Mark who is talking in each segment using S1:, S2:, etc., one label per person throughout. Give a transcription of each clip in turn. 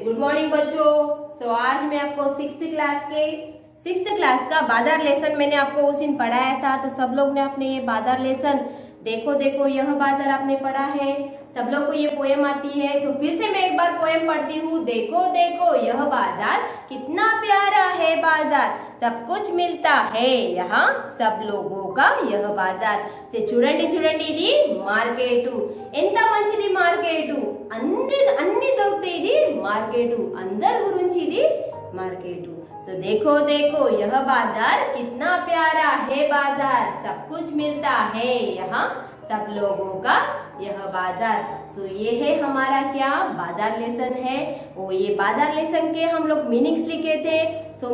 S1: Good morning बच्चों। आज मैं आपको सिक्स्थ क्लास का बाजार लेसन मैंने आपको उस दिन पढ़ाया था। तो सब लोग ने अपने ये बाजार लेसन देखो यह बाजार आपने पढ़ा है। सब लोग को ये पोएम आती है। तो फिर से मैं एक बार पोएम पढ़ती हूँ। देखो यह बाजार कितना प्यारा है बाजार, सब कुछ मिलता है यहाँ सब लोगों का यह बाजार। చూడండి ఇది మార్కెట్, ఎంత మంచిది మార్కెట్, అన్ని దొరుకుతాయి ఇది మార్కెట్, అందరి గురించి ఇది మార్కెట్। देखो यह बाजार कितना प्यारा है बाजार, सब कुछ मिलता है यहाँ सब लोगों का यह बाजार। ये है हमारा क्या बाजार लेसन है। ये बाजार लेसन के हम लोग मीनिंग्स लिखे थे।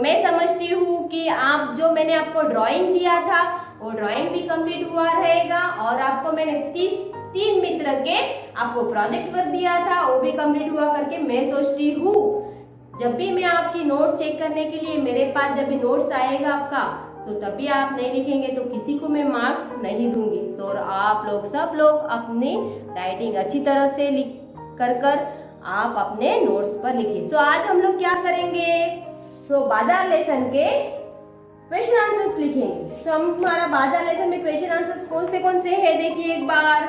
S1: मैं समझती हूँ कि आप जो मैंने आपको ड्राइंग दिया था वो ड्राइंग भी कंप्लीट हुआ रहेगा, और आपको मैंने 3 मित्र के आपको प्रोजेक्ट वर्क दिया था वो भी कंप्लीट हुआ करके मैं सोचती हूँ जब भी मैं आपकी नोट चेक करने के लिए मेरे पास जब भी नोट्स आएगा आपका, तभी आप नहीं लिखेंगे तो किसी को मैं मार्क्स नहीं दूंगी। और आप लोग सब लोग अपनी राइटिंग अच्छी तरह से लिख कर आप अपने नोट्स पर लिखिए। आज हम लोग क्या करेंगे, बाजार लेसन के क्वेश्चन आंसर्स लिखेंगे। हमारा बाजार लेसन में क्वेश्चन आंसर्स कौन से है देखिए एक बार,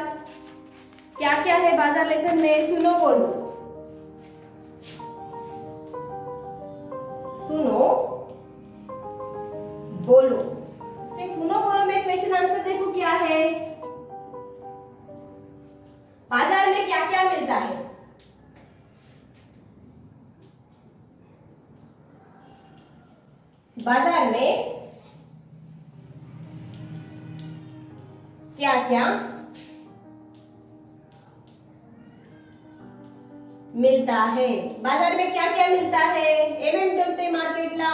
S1: क्या क्या है बाजार लेसन में। सुनो बोलो बोलो सुनो बोलो में क्वेश्चन आंसर देखो क्या है। बाजार में क्या क्या मिलता है। बाजार में क्या क्या मिलता है। बाजार में क्या क्या मिलता है। एमएम दొరుకుతాయి మార్కెట్ లా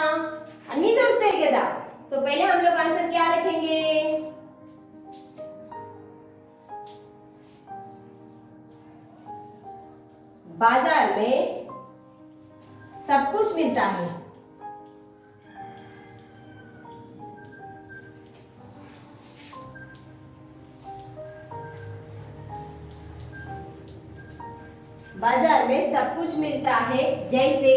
S1: అన్ని దొరుకుతాయి కదా। पहले हम लोग आंसर क्या लिखेंगे। बाजार में सब कुछ मिलता है। बाजार में सब कुछ मिलता है जैसे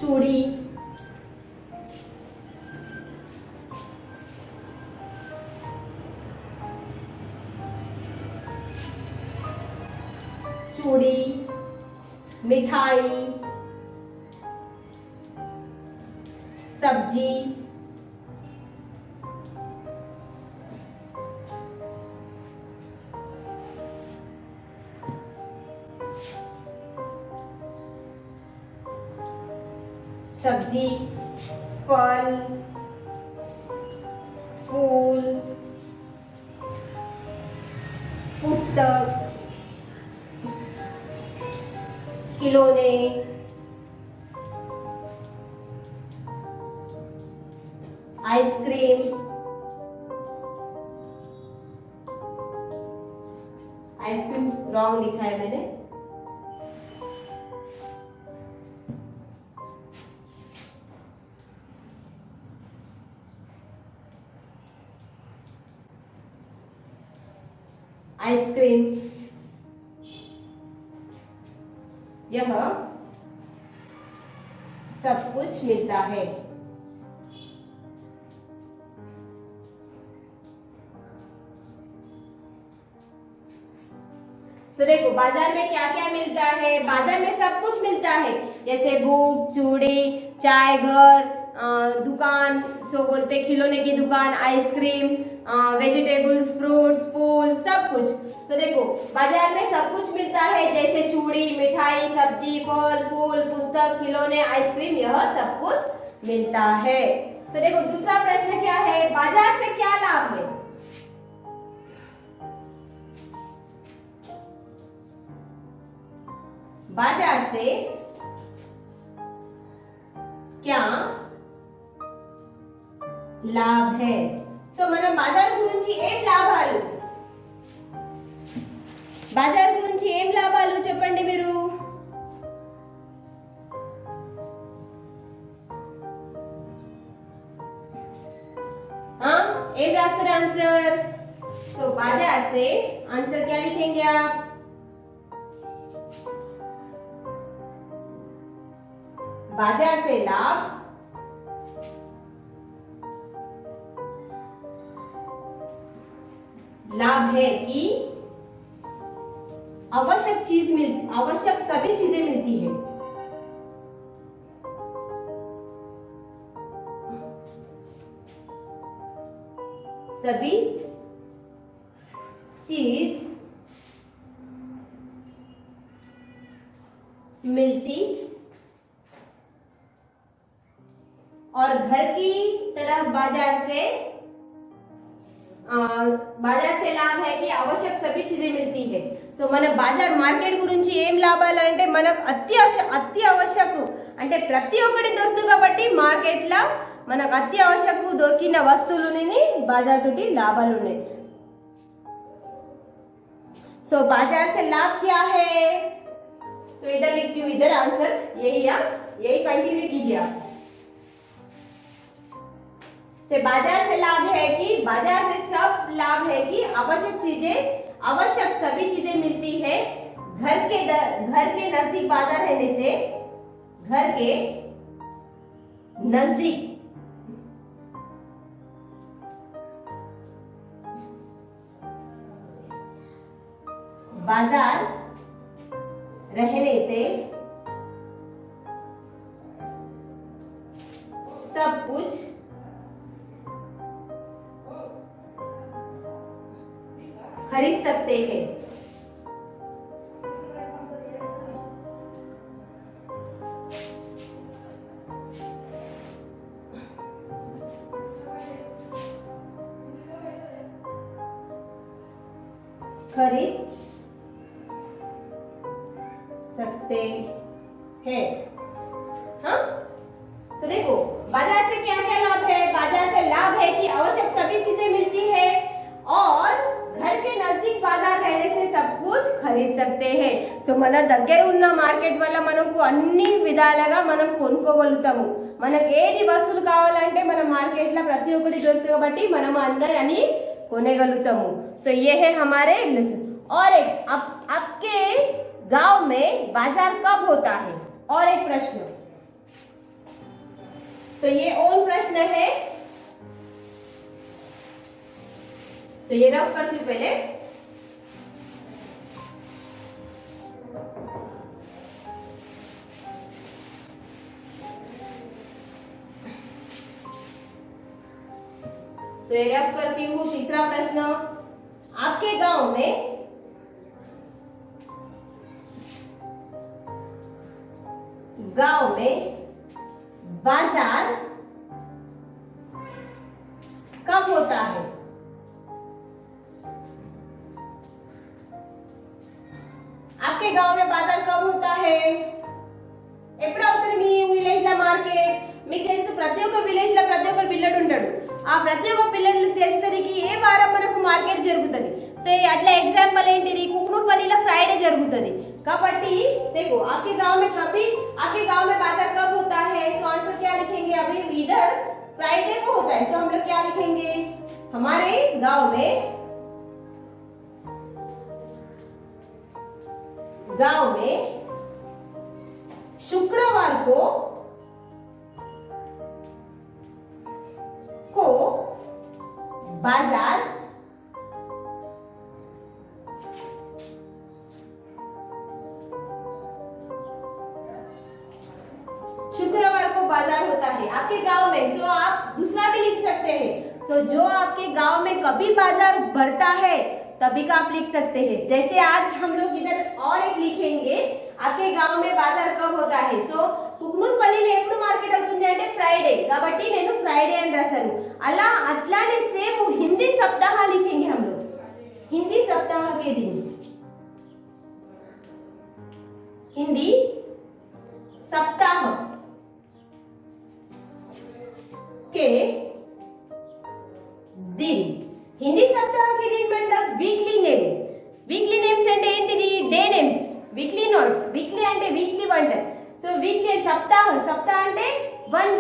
S1: चूड़ी, मिठाई, सब्जी, फल, फूल, पुस्तक, खिलौने, आइसक्रीम, रॉन्ग लिखा है मैंने। आइसक्रीम यह सब कुछ मिलता है। देखो बाजार में क्या क्या मिलता है। बाजार में सब कुछ मिलता है जैसे बुक, चूड़ी, चाय घर, दुकान बोलते खिलौने की दुकान, आइसक्रीम, वेजिटेबल्स, फ्रूट्स, फूल, सब कुछ। देखो बाजार में सब कुछ मिलता है जैसे चूड़ी, मिठाई, सब्जी, फल, फूल, पुस्तक, खिलौने, आइसक्रीम, यह सब कुछ मिलता है। देखो दूसरा प्रश्न क्या है, बाजार से क्या लाभ है। बाजार से क्या लाभ है। మనం బాజార్ గురించి ఏం లాభాలు, బాజార్ గురించి ఏం లాభాలు చెప్పండి మీరు। ఏం రాస్తారు आंसर। बाजार से आंसर क्या लिखेंगे आप। बाजार से लाभ है कि आवश्यक सभी चीजें मिलती है। सभी चीज मिलती और घर की तरफ बाजार से लाभ है कि आवश्यक सभी चीजें मिलती है। సో మన బాజార్ మార్కెట్ గురించి ఏం లాభాలంటే మనకు అత్యవశ్యకు అంటే ప్రతి ఒక్కటి దొరుకుతుంది కాబట్టి మార్కెట్ లా మనకు అత్యవశ్యకు దొరికిన వస్తువులని బాజార్ తోటి లాభాలు ఉన్నాయి। सो बाजार से लाभ क्या है? तो इधर लिखती हूँ, इधर आंसर यही कंटिन्यू कीजिए आप। से बाजार से लाभ है कि बाजार से सब लाभ है कि आवश्यक सभी चीजें मिलती है। घर के नजदीक बाजार रहने से घर के नजदीक बाजार रहने से सब कुछ खरीद सकते हैं। खरीद सकते हैं। हाँ, तो देखो बाजार से क्या क्या लाभ है? बाजार से लाभ है कि आवश्यक सभी चीजें मिलती है और घर के नजदीक बाजार रहने से सब कुछ खरीद सकते हैं। సో మన దగ్గర ఉన్న మార్కెట్ వల్ల మనకు అన్ని విధాలుగా మనం కొనుక్కోగలుగుతాము। మనకు ఏది వస్తువులు కావాలంటే మన మార్కెట్ లో ప్రతి ఒక్కటి దొరుకుతుంది కాబట్టి మనం అందరూ అని కొనగలుగుతాము। సో ये है हमारे और एक आपके गांव में बाजार कब होता है? और एक प्रश्न, तो ये ओन प्रश्न है। तो ये रफ करती हूँ पहले। तो ये रफ करती हूँ। तीसरा प्रश्न, आपके गांव में बाजार कब होता है? आपके गांव में बाजार कब होता है? ఎప్పుడు అవుతుంది మీ విలేజ్ లో మార్కెట్? మీకు తెలుసు ప్రతి ఒక్క విలేజ్ లో ప్రతి ఒక్క పిల్లడు ఉంటాడు। ఆ ప్రతి ఒక్క పిల్లడు తెలిసేసరికి ఏ వారం మనకు మార్కెట్ జరుగుతుంది। సో అట్లా ఎగ్జాంపుల్ ఏంటిది? కుకునూర్పల్లిలో ఫ్రైడే జరుగుతుంది కాబట్టి देखो आपके गांव में बाजार कब होता है? सो आंसर क्या लिखेंगे? अभी इधर फ्राइडे को होता है। सो हम लोग क्या लिखेंगे? हमारे गांव में शुक्रवार को बाजार होता है आपके गांव में। सो आप दूसरा भी लिख सकते हैं। सो जो आपके गांव में कभी बाजार भरता है तभी का आप लिख सकते हैं। जैसे आज हम लोग इधर और एक लिखेंगे, आपके गांव में बाजार कब होता है? सो కుకునూర్పల్లిలో ఎప్పుడు మార్కెట్ అవుతుంది అంటే ఫ్రైడే కాబట్టి నేను ఫ్రైడే అని రాశాను। అట్లానే సేమ్ हिंदी सप्ताह लिखेंगे हम लोग। हिंदी सप्ताह के दिन हिंदी सप्ताह के दिन हिंदी सप्ताह के दिन मतलब वीकली नेम्स అంటే ఏంటిది? Day names. Weekly not weekly అంటే weekly one time. So weekly सप्ताह అంటే 1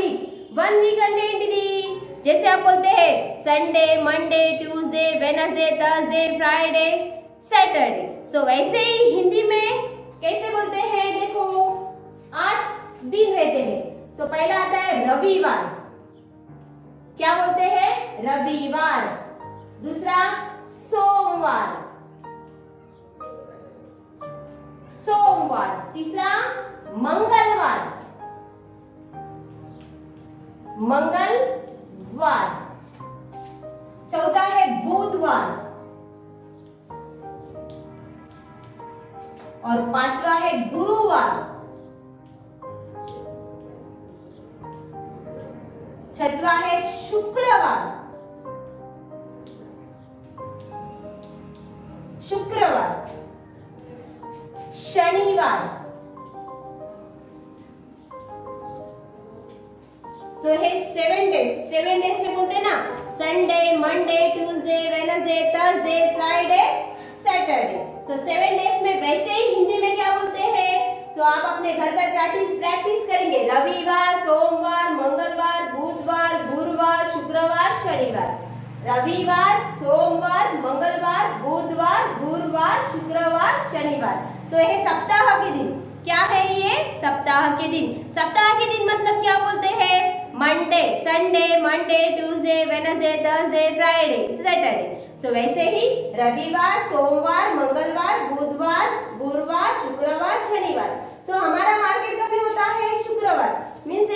S1: वीक అంటే ఏంటిది? जैसे आप बोलते हैं Sunday, Monday, Tuesday, Wednesday, Thursday, Friday, Saturday. So वैसे ही हिंदी में कैसे बोलते हैं? देखो 8 दिन रहते हैं। तो पहला आता है रविवार, क्या बोलते हैं? रविवार। दूसरा सोमवार, सोमवार। तीसरा मंगलवार, मंगलवार। चौथा है बुधवार और पांचवा है गुरुवार। छठवा है शुक्रवार, शुक्रवार। शनिवार। सो है 7 डेज। 7 डेज में बोलते हैं ना, Sunday, Monday, Tuesday, Wednesday, Thursday, Friday, Saturday. So 7 days में वैसे ही हिंदी में क्या बोलते हैं? सो आप अपने घर पर प्रैक्टिस करेंगे। रविवार, सोमवार, मंगलवार, बुधवार, गुरुवार, शुक्रवार, शनिवार। रविवार, सोमवार, मंगलवार, बुधवार, गुरुवार, शुक्रवार, शनिवार। तो यह सप्ताह के दिन। क्या है ये? सप्ताह के दिन। सप्ताह के दिन मतलब क्या बोलते हैं? Monday, Sunday, Monday, Tuesday, Wednesday, Thursday, Friday, Saturday. तो वैसे ही रविवार, सोमवार, मंगलवार, बुधवार, गुरुवार, शुक्रवार, शनिवार। तो हमारा मार्केट कभी होता है? शुक्रवार, मीन्स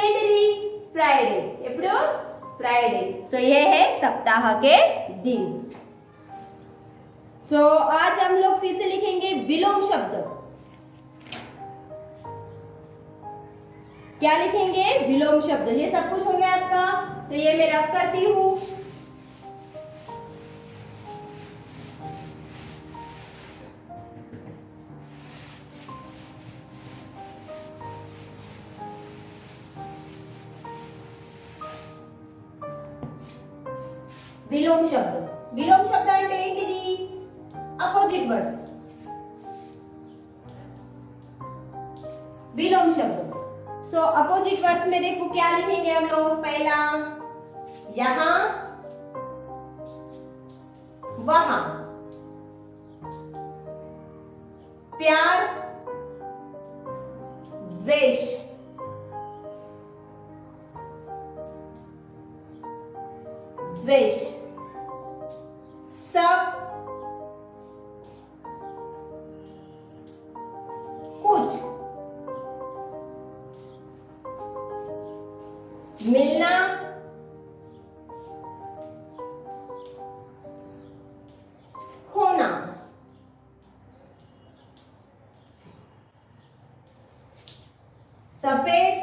S1: फ्राइडे। एपड़ो फ्राइडे। सो ये है सप्ताह के दिन। सो आज हम लोग फिर से लिखेंगे विलोम शब्द। क्या लिखेंगे? विलोम शब्द। ये सब कुछ हो गया आपका। तो ये मैं रफ करती हूँ। విలోమ శబ్దం. విలోమ శబ్దం అంటే ఏంటిది? Opposite words. विलोम शब्द. सो अपोजिट वर्ड्स में देखो क्या लिखेंगे हम लोग. पहला यहां, वहां. प्यार, द्वेष. द्वेष. सब, कुछ. मिलना, होना. सफेद,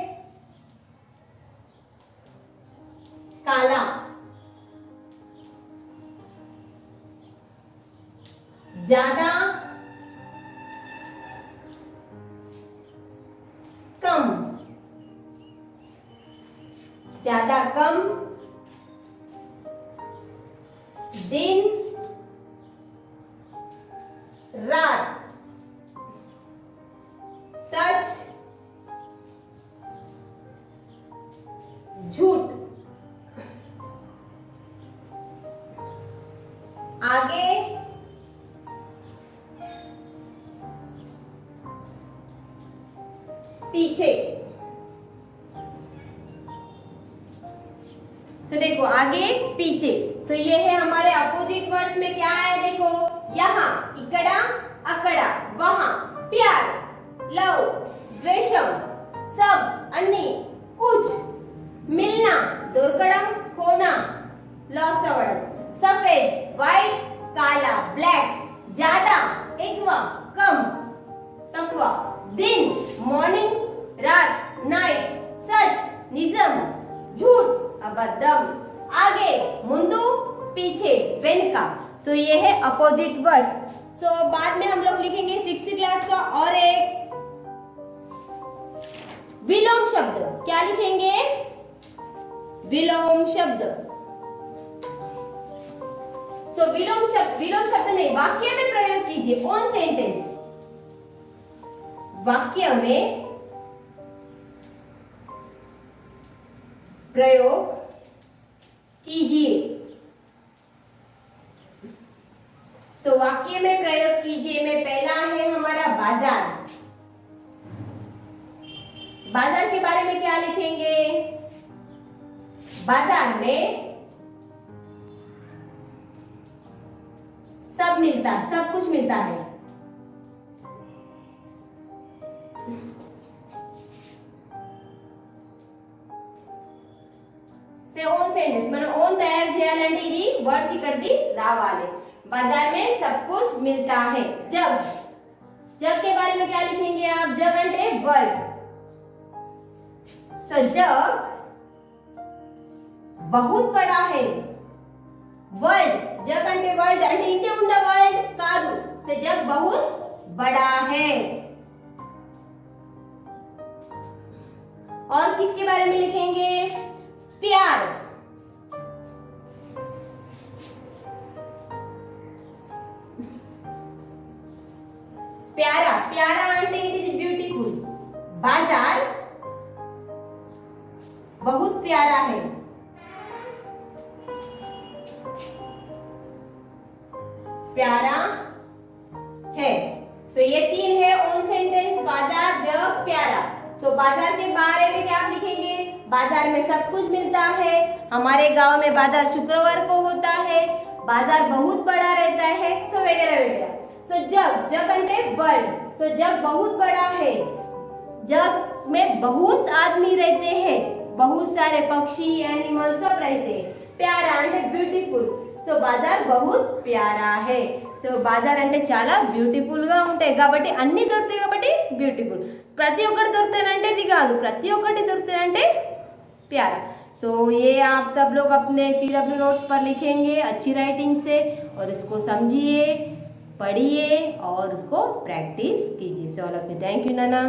S1: काला. ज्यादा, कम. ज्यादा, कम. दिन, रात. सच, झूठ. आगे, पीछे. तो देखो आगे, पीछे. तो ये है हमारे अपोजिट वर्ड्स में क्या है. देखो यहाँ, इकड़ा, अकड़ा. वहां, प्यार, लव, द्वेषम. सब, अन्नी, कुछ. मिलना, दोरकड़म, खोना, लॉसवड़म. सफेद, व्हाइट, काला, ब्लैक. ज्यादा, एकवा, कम, तकवा. दिन, मॉर्निंग, रात, नाइट. सच, निजम, झूठ, अबद्धम. आगे, मुंदु, पीछे, वेनका. सो ये है अपोजिट वर्ड्स. सो बाद में हम लोग लिखेंगे 6th क्लास का और एक विलोम शब्द. क्या लिखेंगे? विलोम शब्द. सो विलोम शब्द नहीं, वाक्य में प्रयोग कीजिए. On sentence. वाक्य में प्रयोग कीजिए. तो वाक्य में प्रयोग कीजिए में पहला है हमारा बाजार. बाजार के बारे में क्या लिखेंगे? बाजार में सब मिलता, सब कुछ मिलता है। ओन सेंटेंस మన ఓన్ తయారు చేయాలంటే ఇది వర్డ్స్ ఇక్కడికి రావాలి। बाजार में सब कुछ मिलता है। जग, जग के बारे में क्या लिखेंगे आप? जग అంటే वर्ल्ड। सो जग बहुत बड़ा है। वर्ल्ड, जग అంటే वर्ल्ड అంటే ఇంతే ఉందా? वर्ल्ड కాదు। సో जग बहुत बड़ा है। और किसके बारे में लिखेंगे? प्यार, प्यारा, प्यारा అంటే ఏంటిది? ब्यूटीफुल। बाजार बहुत प्यारा है। प्यारा है। तो ये तीन है ओन सेंटेंस, बाजार, जग, प्यारा। सो बाजार के बारे में क्या आप लिखेंगे? बाजार में सब कुछ मिलता है। हमारे गांव में बाजार शुक्रवार को होता है। बाजार बहुत बड़ा रहता है। सो वगैरह वगैरह। सो जग, जग అంటే वर्ल्ड। सो जग बहुत बड़ा है। जग में बहुत आदमी रहते हैं, बहुत सारे पक्षी, एनिमल सब रहते हैं। प्यारा అంటే ब्यूटीफुल। సో బాజార్ బహుత్ ప్యారా హై। సో బాజార్ అంటే చాలా బ్యూటిఫుల్ గా ఉంటాయి కాబట్టి అన్ని దొరుకుతాయి కాబట్టి బ్యూటిఫుల్। ప్రతి ఒక్కటి దొరుకుతాయంటే ఇది కాదు, ప్రతి ఒక్కటి దొరుకుతాయంటే प्यारा। सो ये आप सब लोग अपने CW नोट्स पर लिखेंगे अच्छी राइटिंग से और इसको समझिए, पढ़िए और उसको प्रैक्टिस कीजिए। So all of you, thank you Nana.